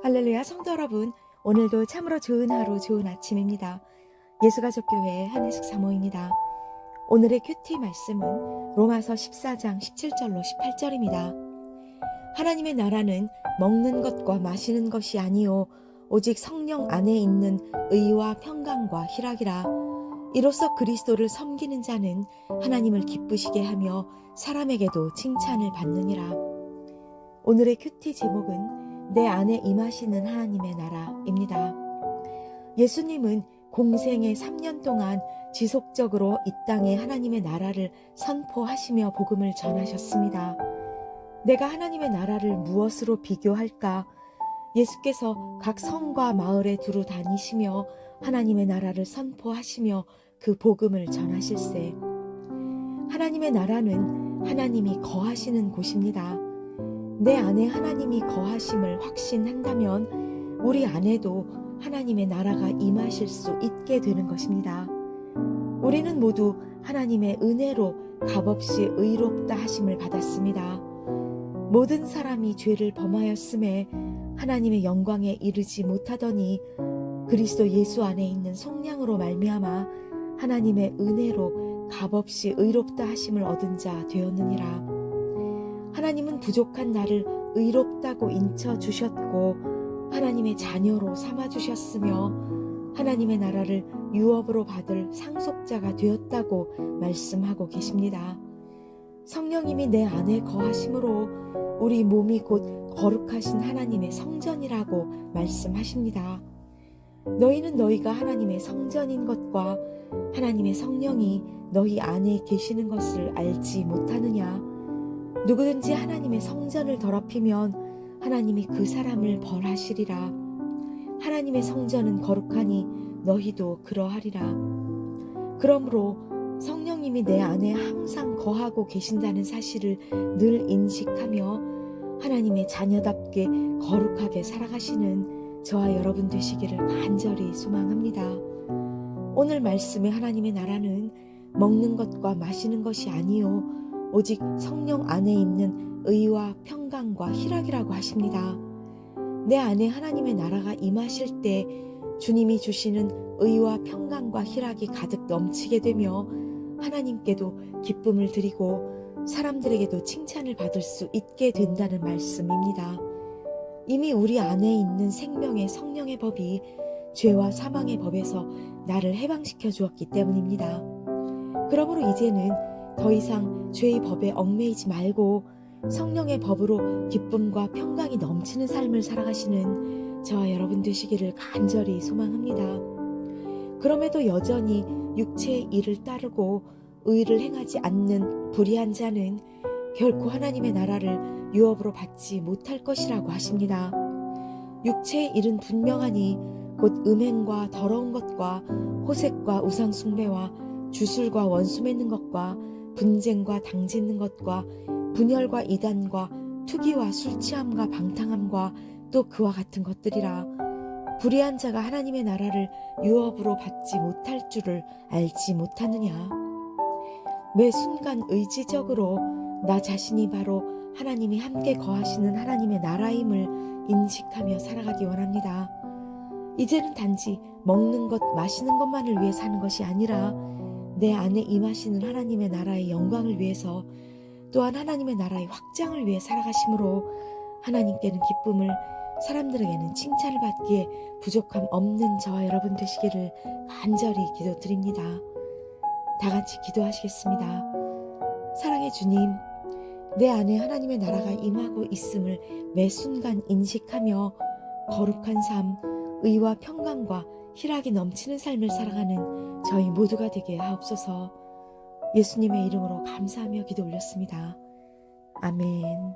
할렐루야 성도 여러분, 오늘도 참으로 좋은 하루 좋은 아침입니다. 예수가족교회 한혜숙 사모입니다. 오늘의 큐티 말씀은 로마서 14장 17절로 18절입니다. 하나님의 나라는 먹는 것과 마시는 것이 아니요 오직 성령 안에 있는 의와 평강과 희락이라. 이로써 그리스도를 섬기는 자는 하나님을 기쁘시게 하며 사람에게도 칭찬을 받느니라. 오늘의 큐티 제목은 내 안에 임하시는 하나님의 나라입니다. 예수님은 공생의 3년 동안 지속적으로 이 땅에 하나님의 나라를 선포하시며 복음을 전하셨습니다. 내가 하나님의 나라를 무엇으로 비교할까? 예수께서 각 성과 마을에 두루 다니시며 하나님의 나라를 선포하시며 그 복음을 전하실세. 하나님의 나라는 하나님이 거하시는 곳입니다. 내 안에 하나님이 거하심을 확신한다면 우리 안에도 하나님의 나라가 임하실 수 있게 되는 것입니다. 우리는 모두 하나님의 은혜로 값없이 의롭다 하심을 받았습니다. 모든 사람이 죄를 범하였음에 하나님의 영광에 이르지 못하더니 그리스도 예수 안에 있는 속량으로 말미암아 하나님의 은혜로 값없이 의롭다 하심을 얻은 자 되었느니라. 하나님은 부족한 나를 의롭다고 인쳐주셨고 하나님의 자녀로 삼아주셨으며 하나님의 나라를 유업으로 받을 상속자가 되었다고 말씀하고 계십니다. 성령님이 내 안에 거하심으로 우리 몸이 곧 거룩하신 하나님의 성전이라고 말씀하십니다. 너희는 너희가 하나님의 성전인 것과 하나님의 성령이 너희 안에 계시는 것을 알지 못하느냐? 누구든지 하나님의 성전을 더럽히면 하나님이 그 사람을 벌하시리라. 하나님의 성전은 거룩하니 너희도 그러하리라. 그러므로 성령님이 내 안에 항상 거하고 계신다는 사실을 늘 인식하며 하나님의 자녀답게 거룩하게 살아가시는 저와 여러분 되시기를 간절히 소망합니다. 오늘 말씀의 하나님의 나라는 먹는 것과 마시는 것이 아니요 오직 성령 안에 있는 의와 평강과 희락이라고 하십니다. 내 안에 하나님의 나라가 임하실 때 주님이 주시는 의와 평강과 희락이 가득 넘치게 되며 하나님께도 기쁨을 드리고 사람들에게도 칭찬을 받을 수 있게 된다는 말씀입니다. 이미 우리 안에 있는 생명의 성령의 법이 죄와 사망의 법에서 나를 해방시켜 주었기 때문입니다. 그러므로 이제는 더 이상 죄의 법에 얽매이지 말고 성령의 법으로 기쁨과 평강이 넘치는 삶을 살아가시는 저와 여러분 되시기를 간절히 소망합니다. 그럼에도 여전히 육체의 일을 따르고 의를 행하지 않는 불의한 자는 결코 하나님의 나라를 유업으로 받지 못할 것이라고 하십니다. 육체의 일은 분명하니 곧 음행과 더러운 것과 호색과 우상숭배와 주술과 원수 맺는 것과 분쟁과 당짓는 것과 분열과 이단과 투기와 술취함과 방탕함과 또 그와 같은 것들이라. 불의한 자가 하나님의 나라를 유업으로 받지 못할 줄을 알지 못하느냐? 매 순간 의지적으로 나 자신이 바로 하나님이 함께 거하시는 하나님의 나라임을 인식하며 살아가기 원합니다. 이제는 단지 먹는 것, 마시는 것만을 위해 사는 것이 아니라 내 안에 임하시는 하나님의 나라의 영광을 위해서 또한 하나님의 나라의 확장을 위해 살아가심으로 하나님께는 기쁨을, 사람들에게는 칭찬을 받기에 부족함 없는 저와 여러분 되시기를 간절히 기도드립니다. 다 같이 기도하시겠습니다. 사랑의 주님, 내 안에 하나님의 나라가 임하고 있음을 매 순간 인식하며 거룩한 삶, 의와 평강과 희락이 넘치는 삶을 살아가는 저희 모두가 되게 하옵소서. 예수님의 이름으로 감사하며 기도 올렸습니다. 아멘.